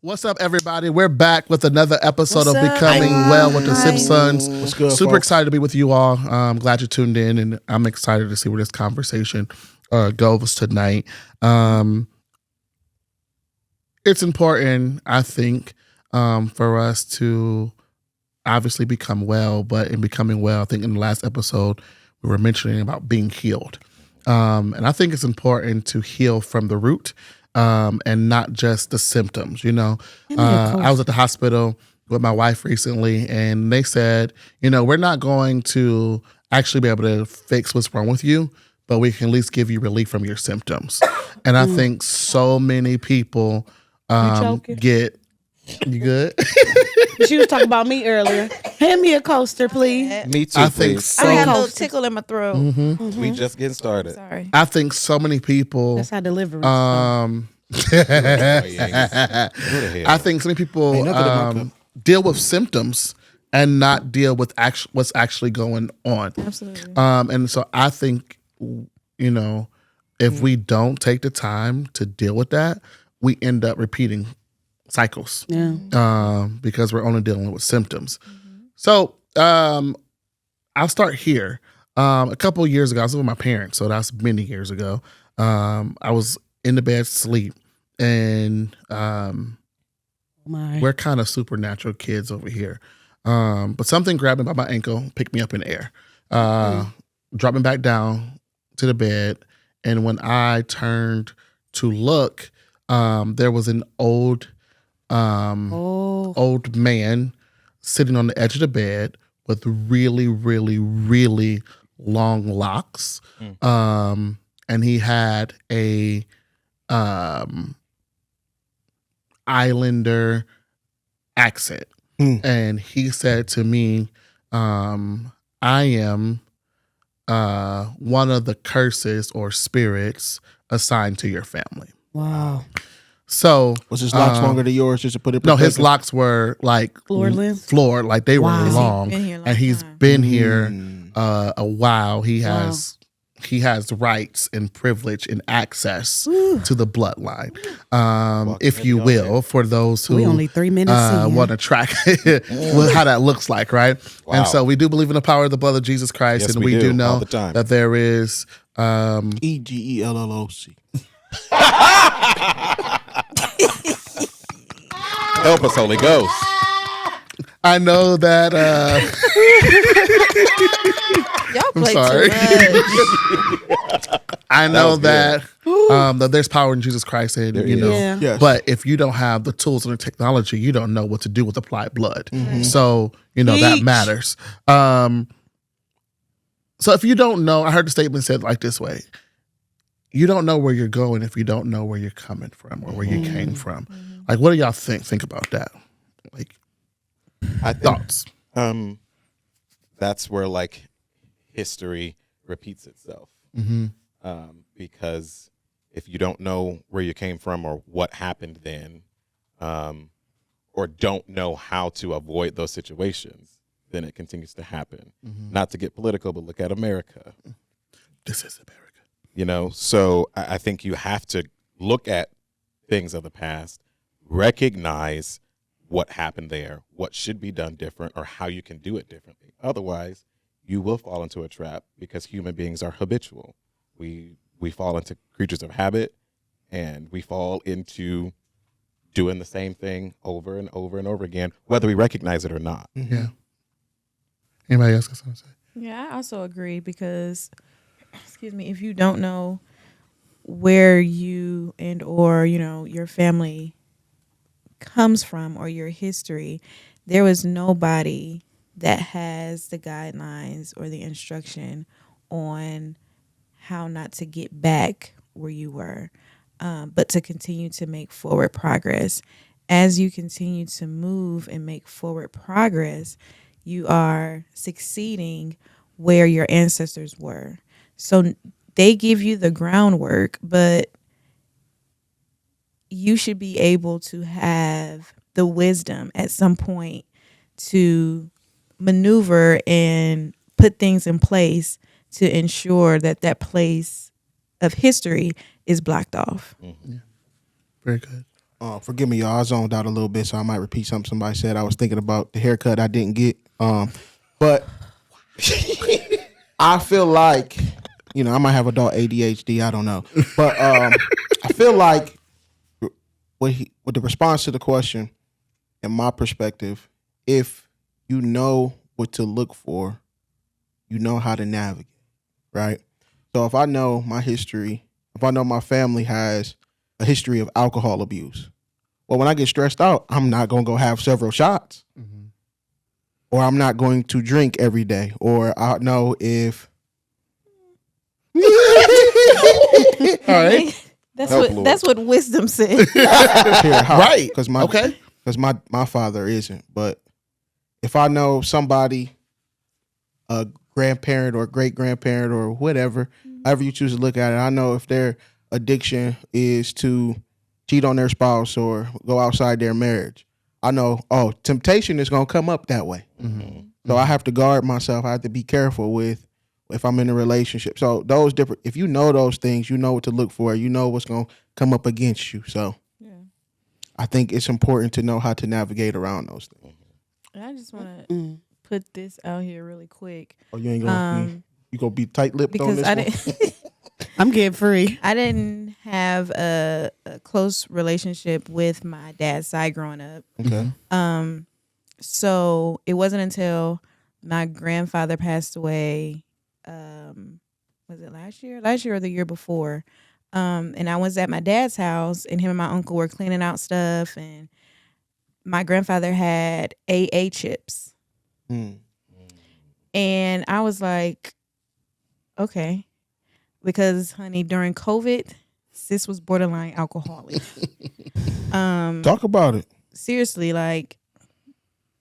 What's up, everybody? We're back with another episode What's of up? Becoming Hi. Well with the Hi. Sibsons. What's good, Super folks? excited to be with you all. I'm glad you tuned in, and I'm excited to see where this conversation goes tonight. It's important, I think, for us to obviously become well, but in becoming well, I think in the last episode, we were mentioning about being healed. And I think it's important to heal from the root. And not just the symptoms, you know. I was at the hospital with my wife recently, and they said, you know, we're not going to actually be able to fix what's wrong with you, but we can at least give you relief from your symptoms. And I think so many people get, you good? She was talking about me earlier. Hand me a coaster, please. Me too, I think please. so. I got a little tickle in my throat. We just getting started. Sorry. I think so many people. That's how deliverance. I think so many people deal with symptoms and not deal with what's actually going on. Absolutely. And so I think, you know, if we don't take the time to deal with that, we end up repeating cycles. Yeah. Because we're only dealing with symptoms. So I'll start here. A couple of years ago, I was with my parents, so that's many years ago. I was in the bed asleep, and we're kind of supernatural kids over here. But something grabbed me by my ankle, picked me up in the air, dropped me back down to the bed, and when I turned to look, there was an old man sitting on the edge of the bed with really, really, really long locks. And he had a Islander accent. And he said to me, I am one of the curses or spirits assigned to your family. Wow. So Was his locks longer than yours? Just to put it. no, his locks were like Floor length? like they were Wow. long, Been here a long and he's time. been here a while. He has rights and privilege and access to the bloodline, if you will, for those who We only 3 minutes in. want to track how that looks like, right? Wow. And so we do believe in the power of the blood of Jesus Christ, Yes, and we we do, do know all the time. that there is. EGELLOC. Help us, Holy Ghost. I know that. Y'all I'm play sorry. too much. I know was that that there's power in Jesus Christ, and There you is. know. Yeah. Yes. But if you don't have the tools and the technology, you don't know what to do with applied blood. So you know that Teach. matters. So if you don't know, I heard the statement said like this way: you don't know where you're going if you don't know where you're coming from or where you came from. Like, what do y'all think about that? Like, I think thoughts? that's where like history repeats itself. Because if you don't know where you came from or what happened then, or don't know how to avoid those situations, then it continues to happen. Not to get political, but look at America. This is America. You know, so I think you have to look at things of the past, recognize what happened there, what should be done different, or how you can do it differently. Otherwise, you will fall into a trap because human beings are habitual. We fall into creatures of habit, and we fall into doing the same thing over and over and over again, whether we recognize it or not. Yeah. Anybody else got something to say? Yeah, I also agree because, if you don't know where you and or, your family comes from or your history, there was nobody that has the guidelines or the instruction on how not to get back where you were, but to continue to make forward progress. As you continue to move and make forward progress, you are succeeding where your ancestors were. So they give you the groundwork, but you should be able to have the wisdom at some point to maneuver and put things in place to ensure that that place of history is blocked off. Very good. Forgive me, y'all. I zoned out a little bit, so I might repeat something somebody said. I was thinking about the haircut I didn't get. But I feel like, I might have adult ADHD. I don't know. But I feel like with the response to the question, in my perspective, if you know what to look for, you know how to navigate, right? So if I know my history, if I know my family has a history of alcohol abuse, well, when I get stressed out, I'm not going to go have several shots. Mm-hmm. Or I'm not going to drink every day. Or I know if... All right. That's what wisdom said. Right. Because my father isn't. But if I know somebody, a grandparent or great grandparent or whatever, however you choose to look at it, I know if their addiction is to cheat on their spouse or go outside their marriage, I know, temptation is going to come up that way. Mm-hmm. So I have to guard myself. I have to be careful with if I'm in a relationship. So those different, if you know those things, you know what to look for. You know what's going to come up against you. So I think it's important to know how to navigate around those things. And I just want to put this out here really quick. Oh, you ain't going to be tight-lipped on this one? I'm getting free. I didn't have a close relationship with my dad's side growing up. Okay. So it wasn't until my grandfather passed away, was it last year? Last year or the year before. And I was at my dad's house, and him and my uncle were cleaning out stuff, and my grandfather had AA chips. And I was like, okay. Because, honey, during COVID, sis was borderline alcoholic. Talk about it. Seriously, like,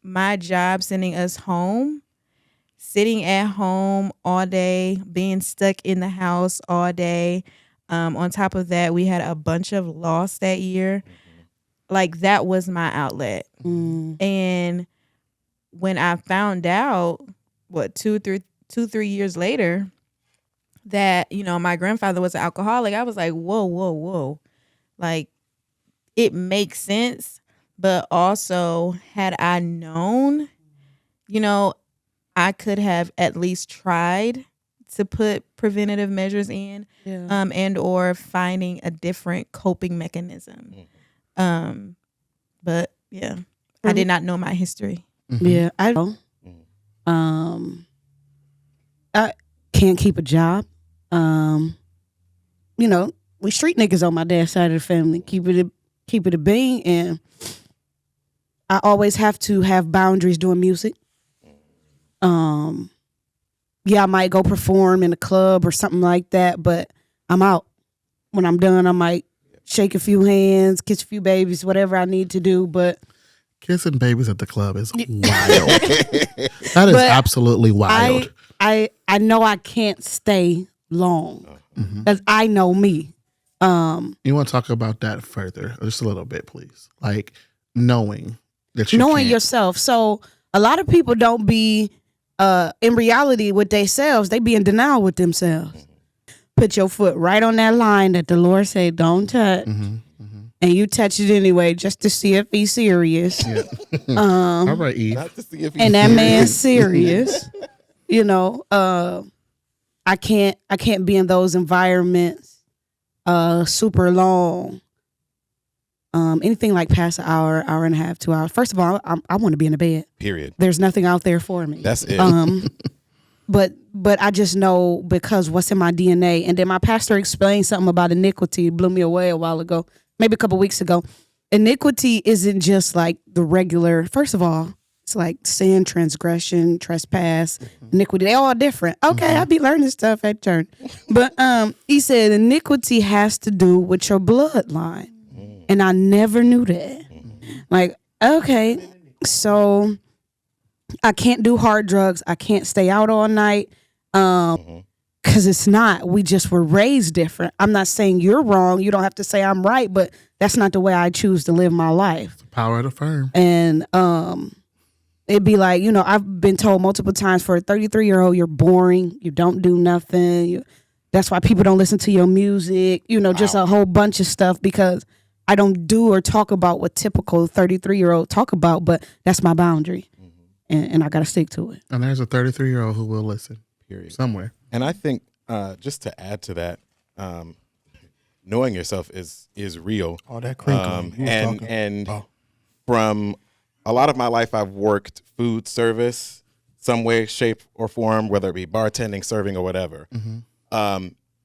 my job sending us home, sitting at home all day, being stuck in the house all day. On top of that, we had a bunch of loss that year. Like, that was my outlet. And when I found out, 2-3 years later, that, my grandfather was an alcoholic, I was like, whoa. Like, it makes sense. But also, had I known, I could have at least tried to put preventative measures in, and or finding a different coping mechanism. But yeah, I did not know my history. Yeah, I know. I can't keep a job. We street niggas on my dad's side of the family. Keep it a bean, and I always have to have boundaries doing music. I might go perform in a club or something like that, but I'm out. When I'm done, I might shake a few hands, kiss a few babies, whatever I need to do. But kissing babies at the club is wild. That is absolutely wild. I know I can't stay long because I know me. You want to talk about that further, just a little bit, please? Like knowing that you knowing can't. yourself. So a lot of people don't be in reality with themselves. They be in denial with themselves. Put your foot right on that line that the Lord said don't touch, and you touch it anyway just to see if he's serious. Yeah. All right, Eve. Not to see if he's And that serious. man's serious. I can't be in those environments super long. Anything like past an hour and a half, 2 hours. First of all, I want to be in the bed. Period. There's nothing out there for me. That's it. But I just know because what's in my DNA. And then my pastor explained something about iniquity. It blew me away a while ago, maybe a couple weeks ago. Iniquity isn't just like the regular. First of all, it's like sin, transgression, trespass, iniquity. They're all different. Okay, I be learning stuff at church. But he said iniquity has to do with your bloodline. And I never knew that. Like, okay, so I can't do hard drugs. I can't stay out all night. Because it's not. We just were raised different. I'm not saying you're wrong. You don't have to say I'm right, but that's not the way I choose to live my life. The power of the firm. And it'd be like, I've been told multiple times for a 33-year-old, you're boring. You don't do nothing. That's why people don't listen to your music. Just a whole bunch of stuff because I don't do or talk about what typical 33-year-old talk about, but that's my boundary. And I got to stick to it. And there's a 33-year-old who will listen. Period. Somewhere. And I think just to add to that, knowing yourself is real. All that crinkling. And from a lot of my life, I've worked food service, some way, shape, or form, whether it be bartending, serving, or whatever.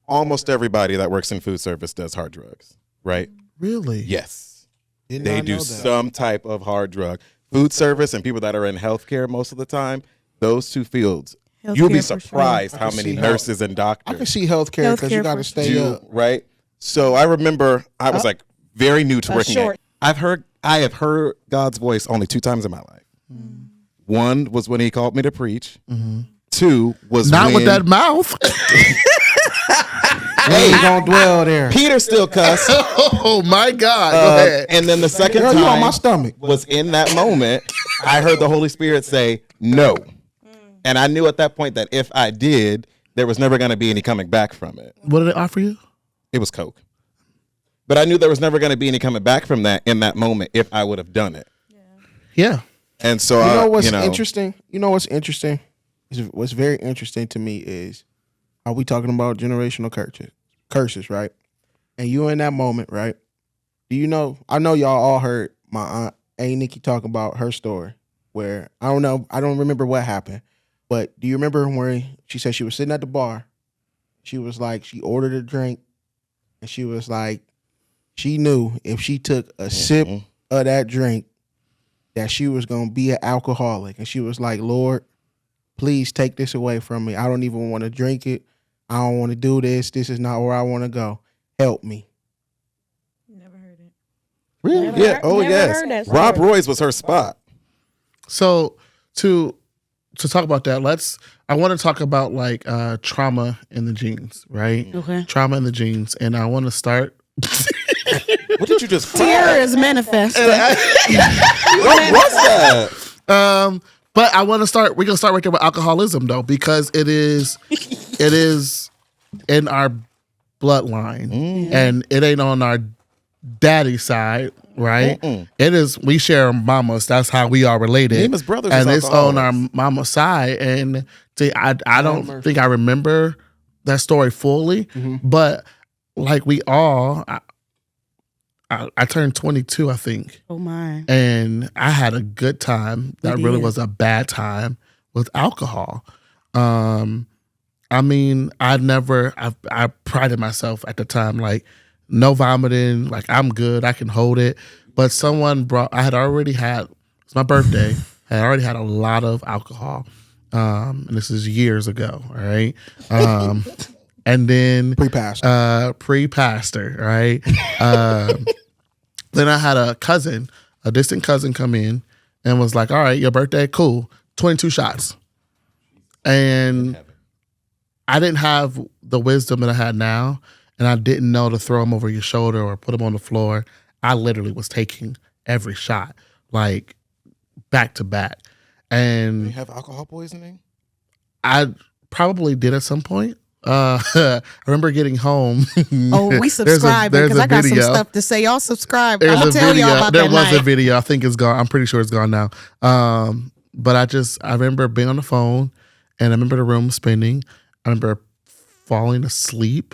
Almost everybody that works in food service does hard drugs, right? Really? Yes. Did They not do know that. some type of hard drug. Food service and people that are in healthcare most of the time, those two fields, you'll be Healthcare for surprised sure. how I can many see how- nurses and I doctors can see healthcare because you Healthcare got to for stay do, up. right? So I remember I was like very new to working short. at. I have heard God's voice only 2 times in my life. One was when he called me to preach. 2 was Not when with that mouth. We ain't gonna dwell there. Peter still cussed. Oh my God. Go ahead. And then the second Girl, time you on my stomach. was in that moment, I heard the Holy Spirit say no. And I knew at that point that if I did, there was never going to be any coming back from it. What did it offer you? It was Coke. But I knew there was never going to be any coming back from that in that moment if I would have done it. Yeah. And so You know what's you know, interesting? You know what's interesting? What's very interesting to me is, are we talking about generational curses, right? And you in that moment, right? Do you know? I know y'all all heard my aunt A. Nikki talk about her story, where I don't know, I don't remember what happened, but do you remember where she said she was sitting at the bar? She was like, she ordered a drink, and she was like, she knew if she took a sip of that drink, that she was gonna be an alcoholic, and she was like, Lord, please take this away from me. I don't even want to drink it. I don't want to do this. This is not where I want to go. Help me. Never heard it. really? Never Yeah. heard- Oh never yes. heard that Rob story. Roy's was her spot. So to talk about that, I want to talk about like trauma in the genes, right? Okay. Trauma in the genes. And I want to start What did you just Fear is manifested. What was that? but I want to start. We're gonna start right there with alcoholism, though, because it is in our bloodline, and it ain't on our daddy side, right? It is. We share mamas. That's how we are related. Name his brothers and as it's on our alcoholics. mama side. And see, I don't think I remember that story fully, but like we all. I turned 22, I think, Oh my. and I had a good time. That You really did. was a bad time with alcohol. I mean, I prided myself at the time, like no vomiting, like I'm good, I can hold it. But I had already had, it's my birthday, I had already had a lot of alcohol. And this is years ago, all right? And then pre-pastor, right? Then I had a distant cousin come in and was like, all right, your birthday, cool, 22 shots. And I didn't have the wisdom that I had now, and I didn't know to throw them over your shoulder or put them on the floor. I literally was taking every shot, like back to back. You And have alcohol poisoning? I probably did at some point. I remember getting home. Oh, we subscribing there's because a I got some video. stuff to say. Y'all subscribe. There's I'll a tell video. y'all about There that was night. a video. I think it's gone. I'm pretty sure it's gone now. But I remember being on the phone, and I remember the room spinning. I remember falling asleep,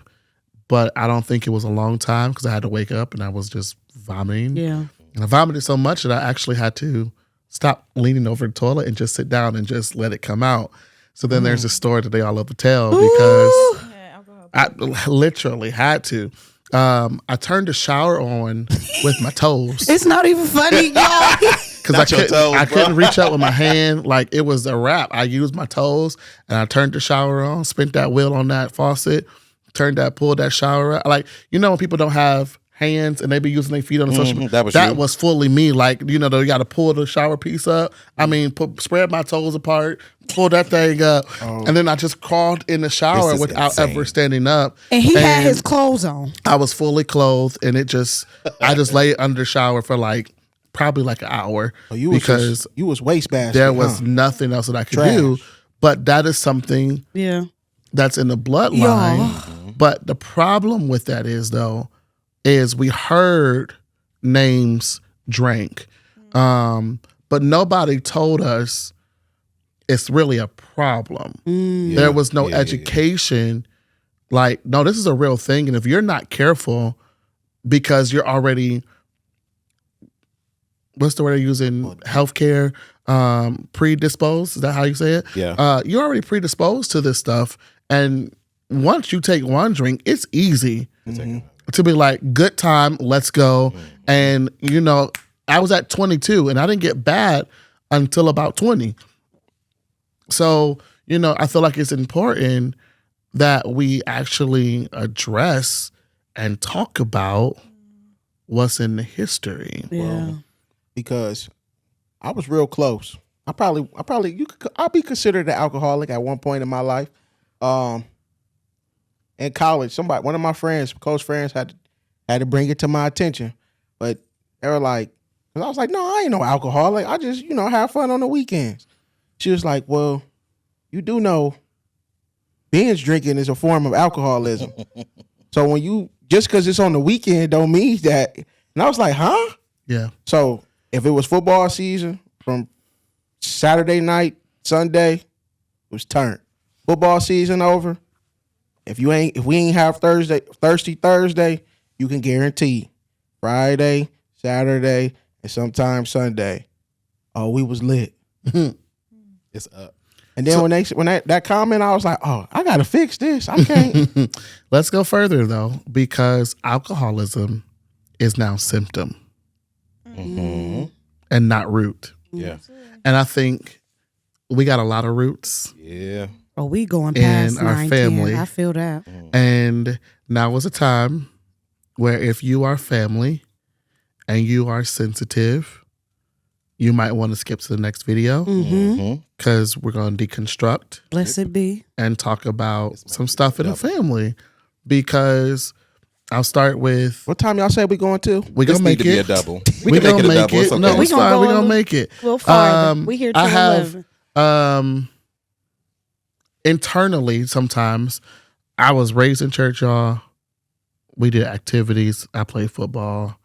but I don't think it was a long time because I had to wake up and I was just vomiting. Yeah. And I vomited so much that I actually had to stop leaning over the toilet and just sit down and just let it come out. So then there's a story that they all love to tell because Yeah, alcohol. I literally had to. I turned the shower on with my toes It's not even funny, y'all. because Not your toes, I bro. couldn't reach up with my hand. Like it was a wrap. I used my toes and I turned the shower on, spent that wheel on that faucet, pulled that shower out. Like, you know, when people don't have hands and they be using their feet on the social that was that you. was fully me. Like, you know, you got to pull the shower piece up. I mean, spread my toes apart, pull that thing up, and then I just crawled in the shower This is without insane. ever standing up. And he had his clothes on. I was fully clothed, and I just lay under the shower for probably like an hour Oh, you was because you was wastebasket. there was huh? nothing else that I could Trash. do. But that is something Yeah. that's in the bloodline. But the problem with that is we heard names drank. But nobody told us it's really a problem. Yeah. There was no Yeah. education. Like, no, this is a real thing. And if you're not careful because you're already, what's the word they're using? Healthcare, predisposed. Is that how you say it? Yeah. You're already predisposed to this stuff. And once you take one drink, it's easy to be like, good time, let's go. And, you know, I was at 22 and I didn't get bad until about 20. So, you know, I feel like it's important that we actually address and talk about what's in the history. Yeah. Because I was real close. I'll be considered an alcoholic at one point in my life. In college, one of my friends, close friends, had to bring it to my attention. But they were like, because I was like, no, I ain't no alcoholic. I just, have fun on the weekends. She was like, well, you do know binge drinking is a form of alcoholism. So when just because it's on the weekend don't mean that. And I was like, huh? Yeah. So if it was football season from Saturday night, Sunday, it was turned. Football season over. If we ain't have Thirsty Thursday, you can guarantee Friday, Saturday, and sometimes Sunday. Oh, we was lit. It's up. And then when that comment, I was like, oh, I gotta fix this. I can't. Let's go further though, because alcoholism is now symptom and not root. Yeah. And I think we got a lot of roots. Yeah. Oh, we going past in our 9, family. 10. I feel that. And now is a time where if you are family and you are sensitive, you might want to skip to the next video because we're going to deconstruct Blessed be. and talk about some stuff in the family. Because I'll start with, What time y'all say we going to? we're This going to need make to be a it. double. We're can going to make It's it. okay. No, We it's gonna fine. go We're a going to little- make it. A little farther. We here till I have 11. Internally, sometimes I was raised in church, y'all. We did activities. I played football.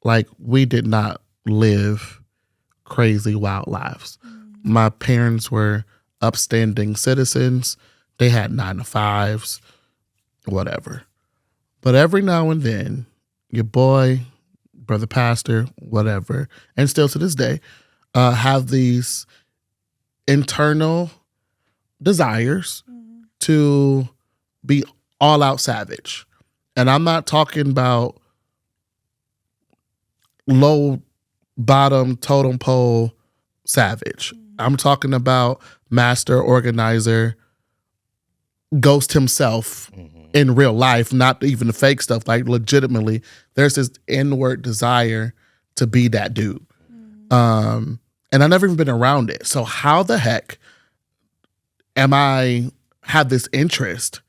Like, we did not live crazy, wild lives. My parents were upstanding citizens. They had 9 to 5s, whatever. But every now and then, your boy, brother pastor, whatever, and still to this day, have these internal desires to be all out savage. And I'm not talking about low bottom totem pole savage. I'm talking about master organizer, ghost himself in real life, not even the fake stuff. Like, legitimately, there's this inward desire to be that dude. And I've never even been around it. So how the heck am I have this interest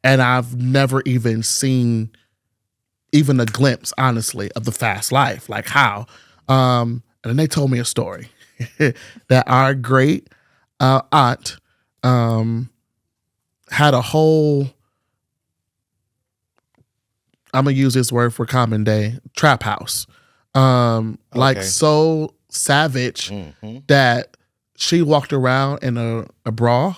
and I've never even seen even a glimpse, honestly, of the fast life? Like, how? And then they told me a story that our great aunt had a whole, I'm going to use this word for common day, trap house. Like, Okay. so savage that she walked around in a bra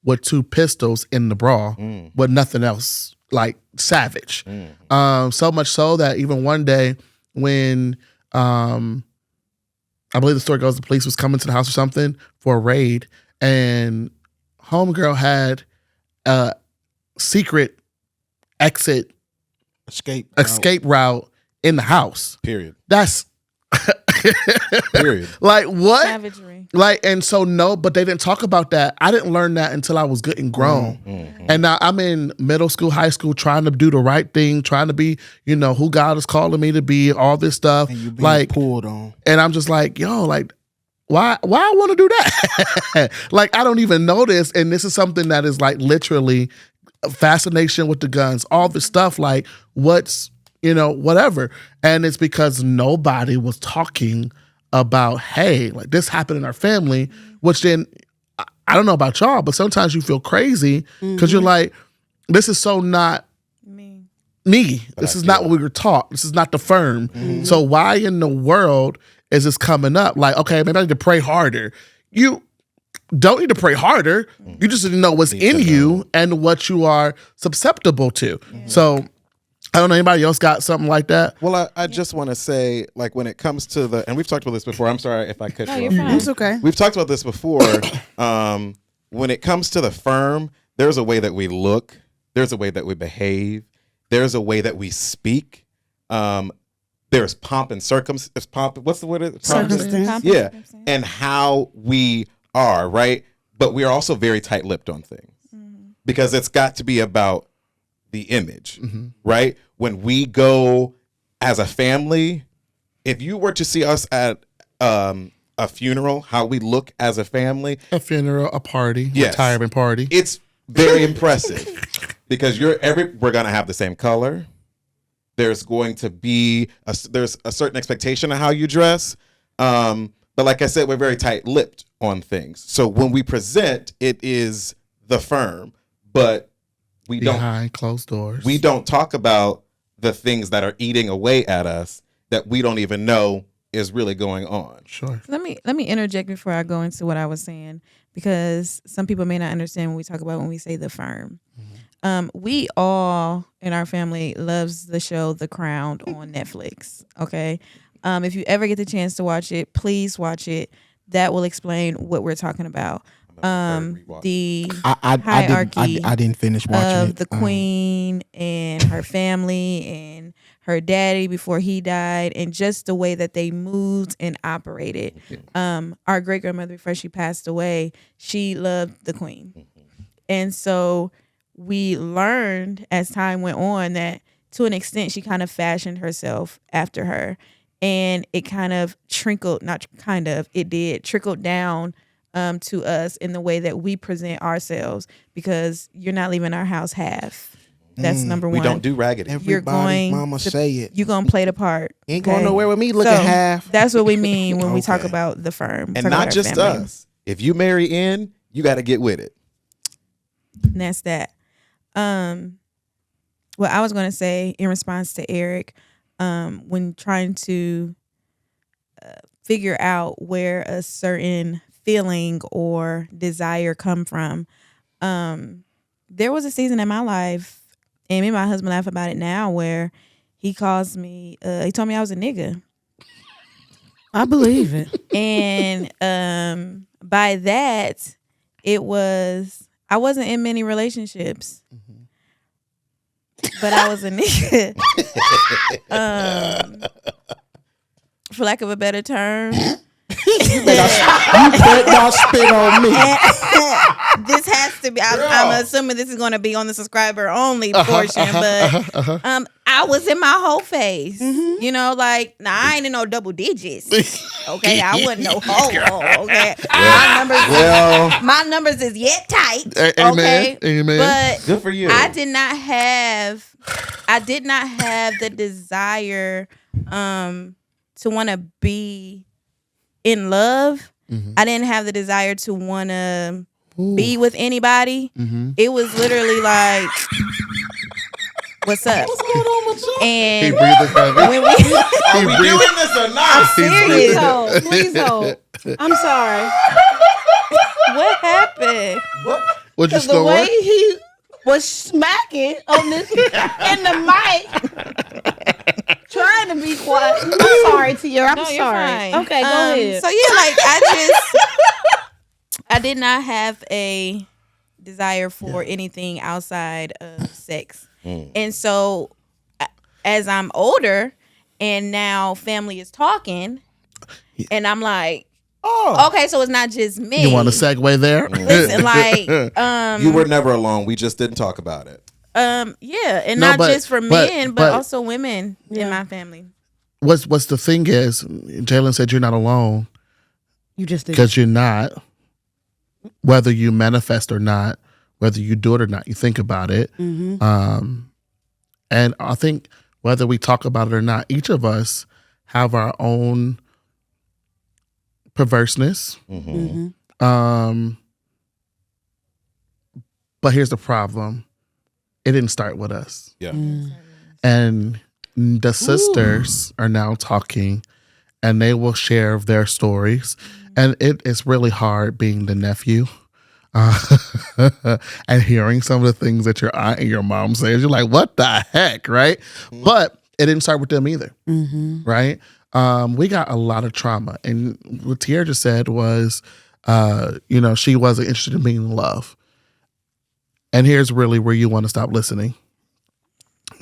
with 2 pistols in the bra with nothing else, like savage. So much so that even one day when I believe the story goes, the police was coming to the house or something for a raid, and homegirl had a secret escape route in the house. Period. That's Period. like, what? Savagery. Like, and so no, but they didn't talk about that. I didn't learn that until I was good and grown. And now I'm in middle school, high school, trying to do the right thing, trying to be, who God is calling me to be, all this stuff. And you being like, pulled on. and I'm just like, yo, like, why I want to do that? Like, I don't even know this. And this is something that is like literally a fascination with the guns, all this stuff, like what's, whatever. And it's because nobody was talking about, hey, like this happened in our family, which then, I don't know about y'all, but sometimes you feel crazy because you're like, this is so not Me. me. This is not what we were taught. This is not the firm. So why in the world is this coming up? Like, okay, maybe I need to pray harder. You don't need to pray harder. You just need to know what's in you and what you are susceptible to. So I don't know, anybody else got something like that? Well, I just want to say, like, when it comes to and we've talked about this before. I'm sorry if I cut you off. It's okay. We've talked about this before. When it comes to the firm, there's a way that we look. There's a way that we behave. There's a way that we speak. There's pomp and circumstance. What's the word? Circumstance. Yeah. And how we are, right? But we are also very tight-lipped on things because it's got to be about the image, right? When we go as a family, if you were to see us at a funeral, how we look as a family. A funeral, a party, retirement party. It's very impressive because we're going to have the same color. There's going to be there's a certain expectation of how you dress. But like I said, we're very tight-lipped on things. So when we present, it is the firm, but behind closed doors. We don't talk about the things that are eating away at us that we don't even know is really going on. Sure. Let me interject before I go into what I was saying, because some people may not understand when we say the firm. We all in our family loves the show The Crown on Netflix. Okay. If you ever get the chance to watch it, please watch it. That will explain what we're talking about. The hierarchy I didn't finish watching of the queen and her family and her daddy before he died, and just the way that they moved and operated. Our great grandmother, before she passed away, she loved the queen. And so we learned as time went on that to an extent she kind of fashioned herself after her. And it kind of trickled down to us in the way that we present ourselves, because you're not leaving our house half. That's number one. We don't do raggedy. Mama say it. You're going to play the part. Ain't going nowhere with me looking half. That's what we mean when we talk about the firm. And not just us. If you marry in, you got to get with it. And that's that. What I was going to say in response to Eric, when trying to figure out where a certain feeling or desire come from, there was a season in my life, and me and my husband laugh about it now, where he calls me, he told me I was a nigga. I believe it. And by that, I wasn't in many relationships, but I was a nigga. For lack of a better term. You better not spit on me. This has to be. I'm assuming this is going to be on the subscriber only portion, but I was in my whole phase. You know, like, now I ain't in no double digits. Okay, I wasn't no hoe. Okay, my numbers is yet tight. Amen. Okay, Amen. but good for you. I did not have the desire to want to be in love. I didn't have the desire to want to be with anybody. It was literally like, what's up? What's going on with you? And He breathing heavy. when we Are we doing this or not? serious. Please hold. I'm sorry. What happened? What you The snore? way he was smacking on this in the mic, trying to be quiet. I'm sorry, Tiara. I'm No, you're sorry. fine. Okay, go ahead. So yeah, like I did not have a desire for anything outside of sex. And so as I'm older and now family is talking and I'm like, okay, so it's not just me. You want to segue there? Listen, like, You were never alone. We just didn't talk about it. yeah, and No, not but- just for but- men, but but- also women in my family. What's the thing is, Jalen said you're not alone You just did. because you're not. Whether you manifest or not, whether you do it or not, you think about it. And I think whether we talk about it or not, each of us have our own perverseness. But here's the problem. It didn't start with us. Yeah. And the sisters are now talking, and they will share their stories. And it is really hard being the nephew. And hearing some of the things that your aunt and your mom says, you're like, what the heck, right? But it didn't start with them either, right? We got a lot of trauma. And what Tierra just said was, she wasn't interested in being in love. And here's really where you want to stop listening.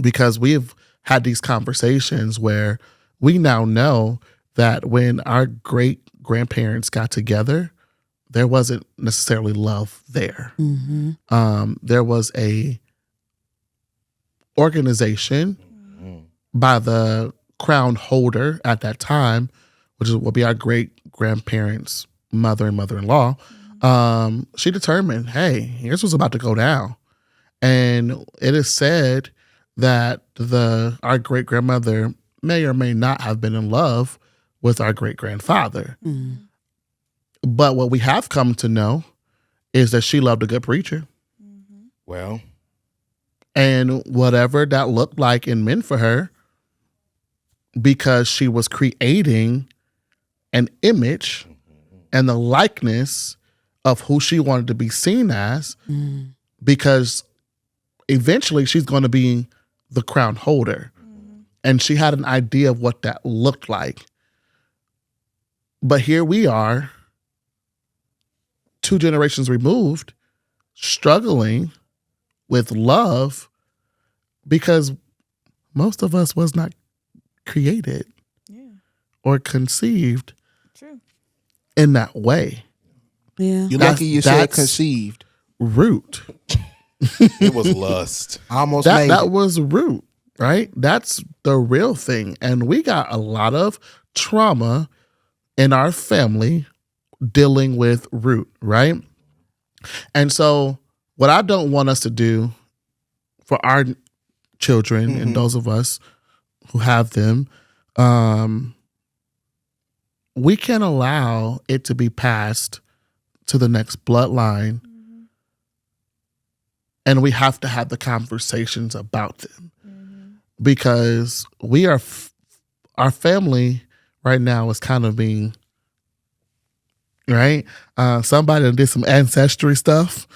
Because we've had these conversations where we now know that when our great-grandparents got together, there wasn't necessarily love there. There was a organization by the crown holder at that time, which will be our great-grandparents' mother and mother-in-law. She determined, hey, here's what's about to go down. And it is said that our great-grandmother may or may not have been in love with our great-grandfather. But what we have come to know is that she loved a good preacher. Well, and whatever that looked like and meant for her, because she was creating an image and the likeness of who she wanted to be seen as, because eventually she's going to be the crown holder. And she had an idea of what that looked like. But here we are, 2 generations removed, struggling with love because most of us was not created or conceived in that way. Yeah. You're lucky you said that's conceived. Root. it was lust. I almost made That it. was root, right? That's the real thing. And we got a lot of trauma in our family dealing with root, right? And so what I don't want us to do for our children and those of us who have them, we can't allow it to be passed to the next bloodline. And we have to have the conversations about them because we are, our family right now is kind of being, right? Somebody did some ancestry stuff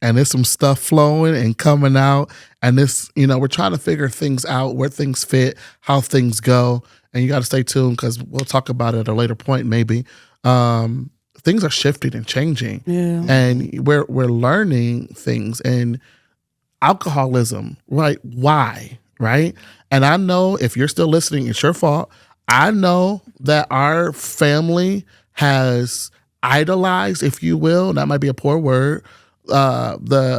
and there's some stuff flowing and coming out. And this, we're trying to figure things out, where things fit, how things go. And you got to stay tuned because we'll talk about it at a later point maybe. Things are shifting and changing. Yeah. And we're learning things. And alcoholism, right? Why? Right? And I know if you're still listening, it's your fault. I know that our family has idolized, if you will, that might be a poor word, what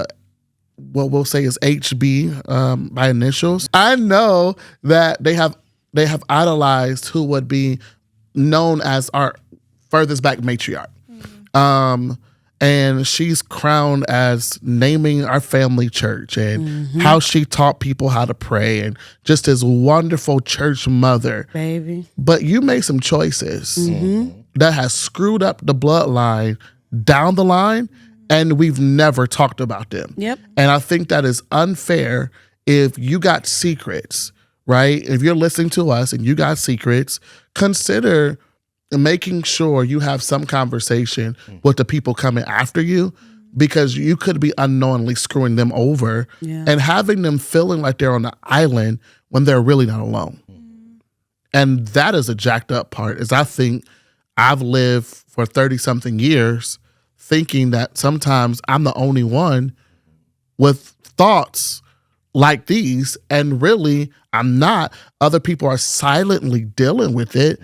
we'll say is HB by initials. I know that they have idolized who would be known as our furthest back matriarch. And she's crowned as naming our family church and how she taught people how to pray and just this wonderful church mother. Baby. But you made some choices that has screwed up the bloodline down the line, and we've never talked about them. Yep. And I think that is unfair if you got secrets, right? If you're listening to us and you got secrets, consider making sure you have some conversation with the people coming after you, because you could be unknowingly screwing them over and having them feeling like they're on the island when they're really not alone. And that is a jacked up part, is I think I've lived for 30 something years thinking that sometimes I'm the only one with thoughts like these, and really I'm not. Other people are silently dealing with it.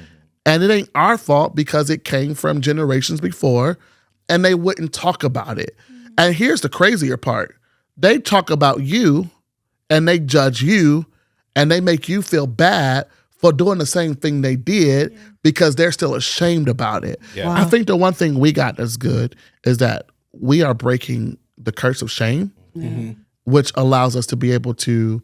And it ain't our fault because it came from generations before and they wouldn't talk about it. And here's the crazier part. They talk about you and they judge you and they make you feel bad for doing the same thing they did because they're still ashamed about it. Yeah. Wow. I think the one thing we got that's good is that we are breaking the curse of shame, which allows us to be able to,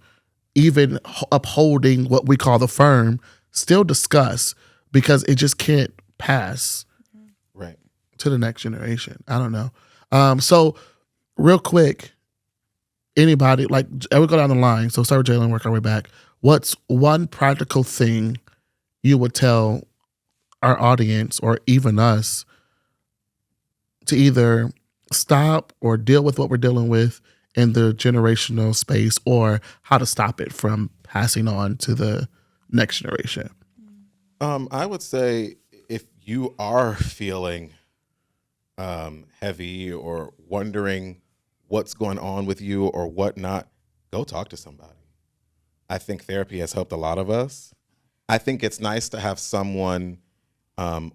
even upholding what we call the firm, still discuss, because it just can't pass Right. to the next generation. I don't know. So real quick, anybody, like, we go down the line. So start with Jalen, work our way back. what's one practical thing you would tell our audience or even us to either stop or deal with what we're dealing with in the generational space, or how to stop it from passing on to the next generation? I would say if you are feeling heavy or wondering what's going on with you or whatnot, go talk to somebody. I think therapy has helped a lot of us. I think it's nice to have someone from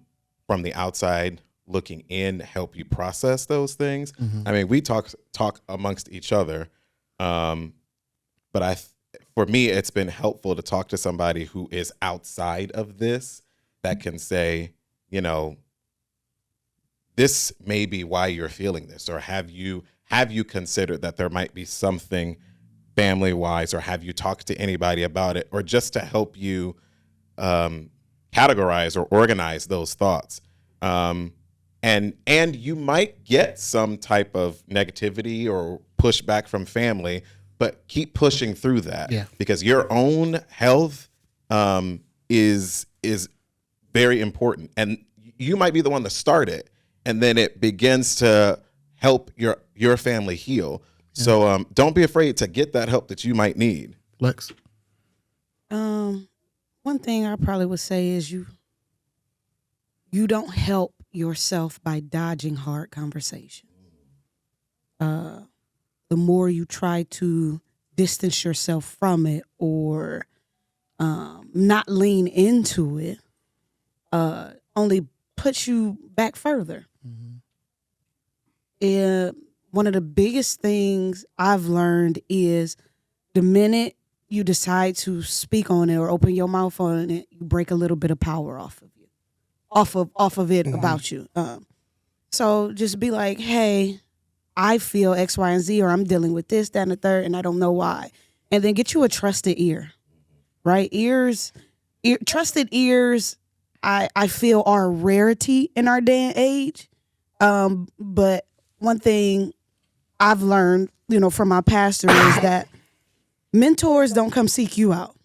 the outside looking in help you process those things. I mean, we talk amongst each other, but for me, it's been helpful to talk to somebody who is outside of this that can say, you know, this may be why you're feeling this, or have you considered that there might be something family wise, or have you talked to anybody about it, or just to help you categorize or organize those thoughts. And you might get some type of negativity or pushback from family, but keep pushing through that, because your own health is very important, and you might be the one to start it, and then it begins to help your family heal. So don't be afraid to get that help that you might need. Lex? One thing I probably would say is you don't help yourself by dodging hard conversation. The more you try to distance yourself from it or not lean into it, only puts you back further. One of the biggest things I've learned is the minute you decide to speak on it or open your mouth on it, you break a little bit of power off of you, off of it about you. So just be like, hey, I feel X, Y, and Z, or I'm dealing with this, that, and the third, and I don't know why. And then get you a trusted ear, right? Trusted ears, I feel are a rarity in our day and age. But one thing I've learned, from my pastor is that mentors don't come seek you out.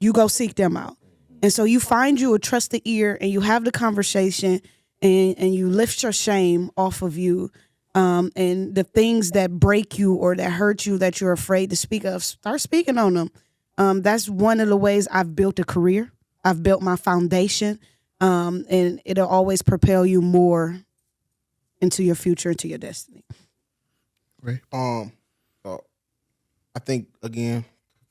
You go seek them out. And so you find you a trusted ear and you have the conversation and you lift your shame off of you. And the things that break you or that hurt you that you're afraid to speak of, start speaking on them. That's one of the ways I've built a career. I've built my foundation. And it'll always propel you more into your future, into your destiny. Right. I think again,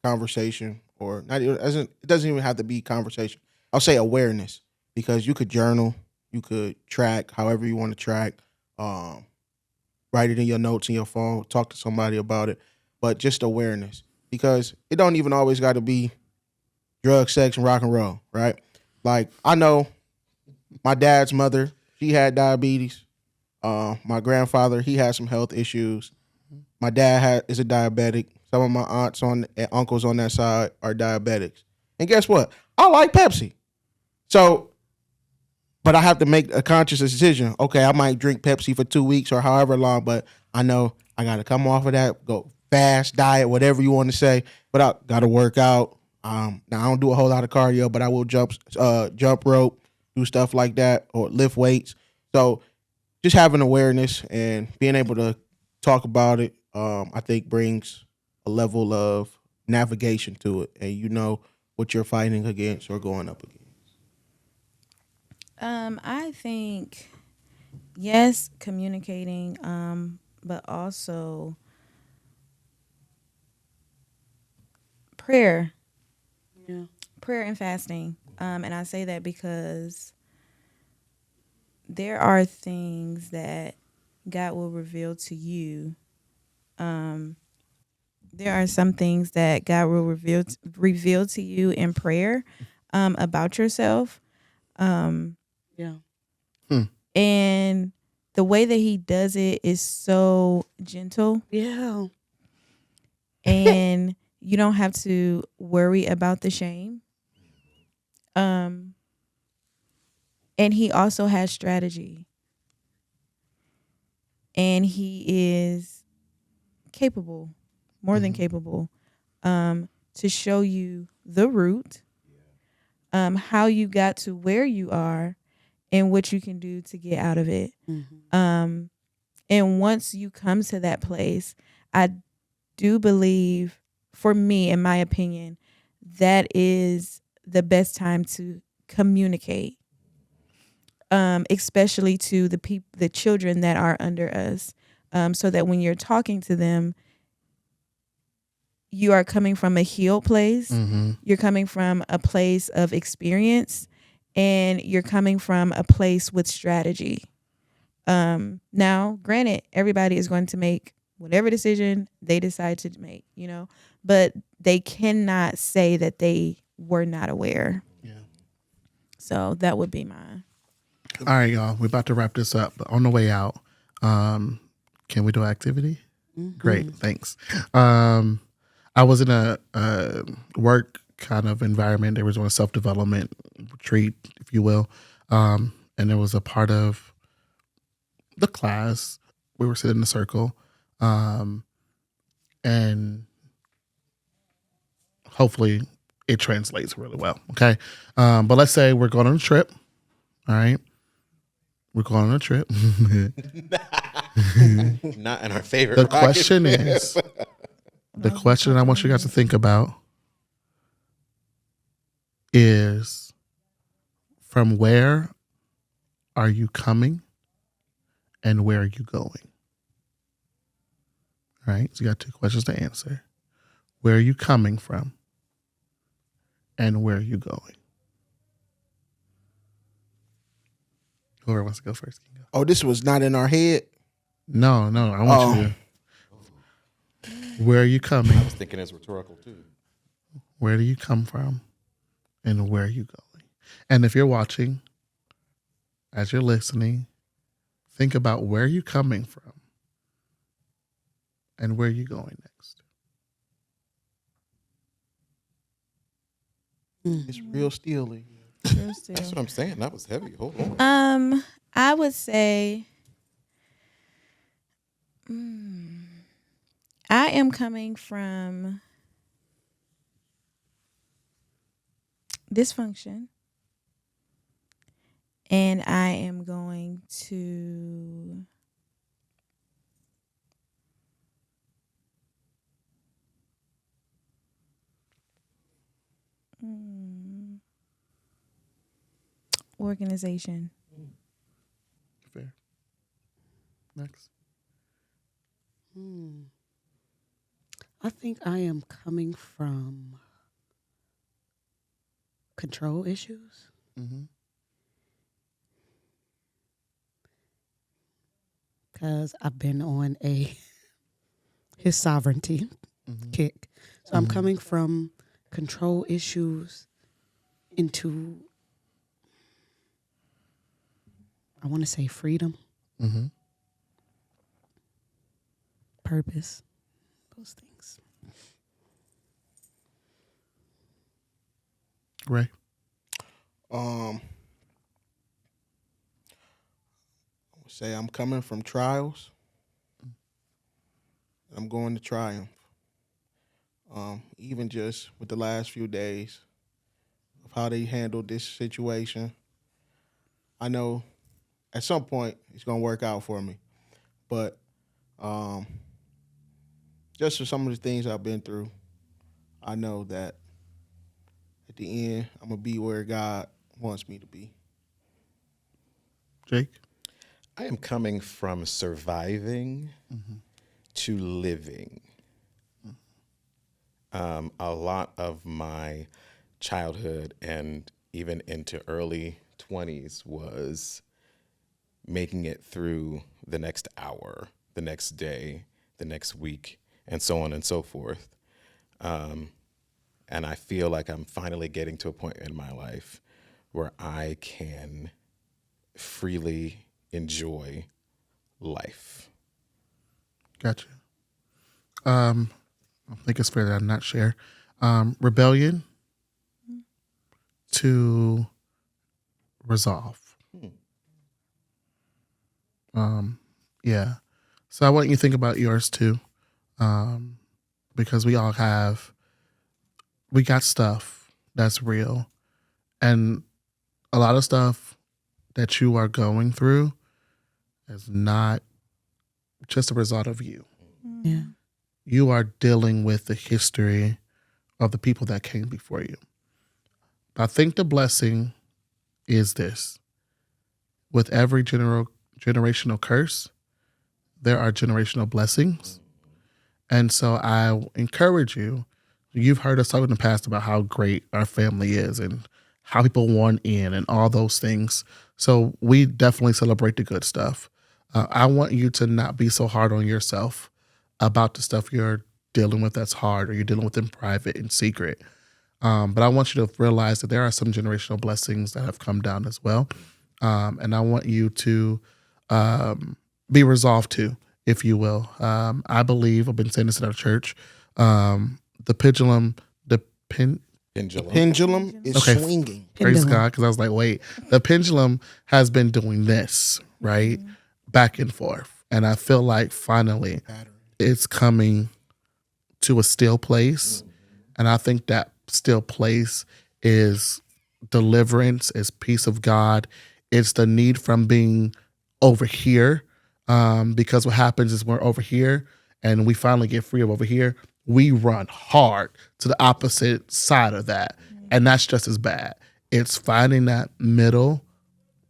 conversation, or not even, it doesn't even have to be conversation. I'll say awareness, because you could journal, you could track however you want to track, write it in your notes in your phone, talk to somebody about it, but just awareness, because it don't even always got to be drug, sex, and rock and roll, right? Like, I know my dad's mother, she had diabetes. My grandfather, he had some health issues. My dad is a diabetic. Some of my aunts and uncles on that side are diabetics. And guess what? I like Pepsi. So, but I have to make a conscious decision. Okay, I might drink Pepsi for 2 weeks or however long, but I know I got to come off of that, go fast, diet, whatever you want to say. But I got to work out. Now, I don't do a whole lot of cardio, but I will jump rope, do stuff like that, or lift weights. So just having awareness and being able to talk about it, I think brings a level of navigation to it, and you know what you're fighting against or going up against. I think, yes, communicating, but also prayer. Yeah. Prayer and fasting. And I say that because there are things that God will reveal to you. There are some things that God will reveal to you in prayer about yourself. Yeah. And the way that he does it is so gentle. Yeah. And you don't have to worry about the shame. And he also has strategy. And he is capable, more than capable. to show you the route, how you got to where you are, and what you can do to get out of it. Mm-hmm. And once you come to that place, I do believe, for me, in my opinion, that is the best time to communicate, especially to the children that are under us, so that when you're talking to them, you are coming from a healed place. Mm-hmm. You're coming from a place of experience, and you're coming from a place with strategy. Now, granted, everybody is going to make whatever decision they decide to make, but they cannot say that they were not aware. Yeah. So that would be mine. All right, y'all. We're about to wrap this up, but on the way out, can we do activity? Mm-hmm. Great, thanks. I was in a work kind of environment. They were doing a self-development retreat, if you will, and there was a part of the class. We were sitting in a circle, and hopefully it translates really well. Okay, but let's say we're going on a trip. All right, we're going on a trip. Not in our favorite. The rocket question ship. is, the question I want you guys to think about is, from where are you coming and where are you going? All right, so you got two questions to answer. Where are you coming from and where are you going? Whoever wants to go first can go. Oh, this was not in our head. No, I want you to. Where are you coming? I was thinking it's rhetorical too. Where do you come from and where are you going? And if you're watching, as you're listening, think about where you're coming from and where you're going next. It's real steely. That's what I'm saying. That was heavy. Hold on. I would say, I am coming from dysfunction, and I am going to organization. Fair. Next. I think I am coming from control issues. Mm-hmm. Because I've been on his sovereignty kick. So I'm coming from control issues into, I want to say, freedom, Mm-hmm. purpose, those things. Ray. Say I'm coming from trials. I'm going to triumph. Even just with the last few days of how they handled this situation, I know at some point it's gonna work out for me. But just for some of the things I've been through, I know that at the end I'm gonna be where God wants me to be. Jake. I am coming from surviving to living. A lot of my childhood and even into early 20s was making it through the next hour, the next day, the next week, and so on and so forth. And I feel like I'm finally getting to a point in my life where I can freely enjoy life. Gotcha. I think it's fair that I not share. Rebellion to resolve. Yeah. So I want you to think about yours too, because we all have we got stuff that's real. And a lot of stuff that you are going through is not just a result of you. Yeah. You are dealing with the history of the people that came before you. I think the blessing is this. With every generational curse, there are generational blessings. And so I encourage you. You've heard us talk in the past about how great our family is and how people want in and all those things. So we definitely celebrate the good stuff. I want you to not be so hard on yourself about the stuff you're dealing with that's hard or you're dealing with in private, in secret. But I want you to realize that there are some generational blessings that have come down as well. And I want you to be resolved to, if you will. I believe, I've been saying this in our church, the pendulum Is Okay. swinging. Praise Pendulum. God, because I was like, wait, the pendulum has been doing this, right? Back and forth. And I feel like finally it's coming to a still place. And I think that still place is deliverance, is peace of God. It's the need from being over here. Because what happens is we're over here and we finally get free of over here. We run hard to the opposite side of that. And that's just as bad. It's finding that middle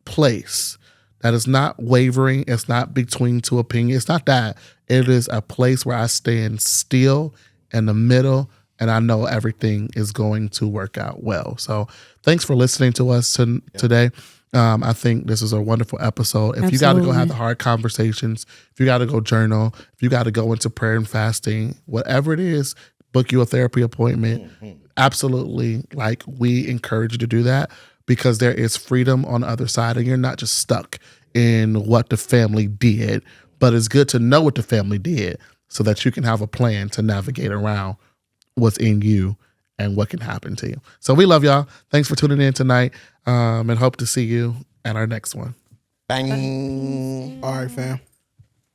place that is not wavering. It's not between two opinions. It's not that. It is a place where I stand still in the middle and I know everything is going to work out well. So thanks for listening to us today. I think this is a wonderful episode. If you got to go have the hard conversations, if you got to go journal, if you got to go into prayer and fasting, whatever it is, book you a therapy appointment. Absolutely. Like, we encourage you to do that because there is freedom on the other side and you're not just stuck in what the family did, but it's good to know what the family did so that you can have a plan to navigate around what's in you and what can happen to you. So we love y'all. Thanks for tuning in tonight, and hope to see you at our next one. Bang. All right, fam.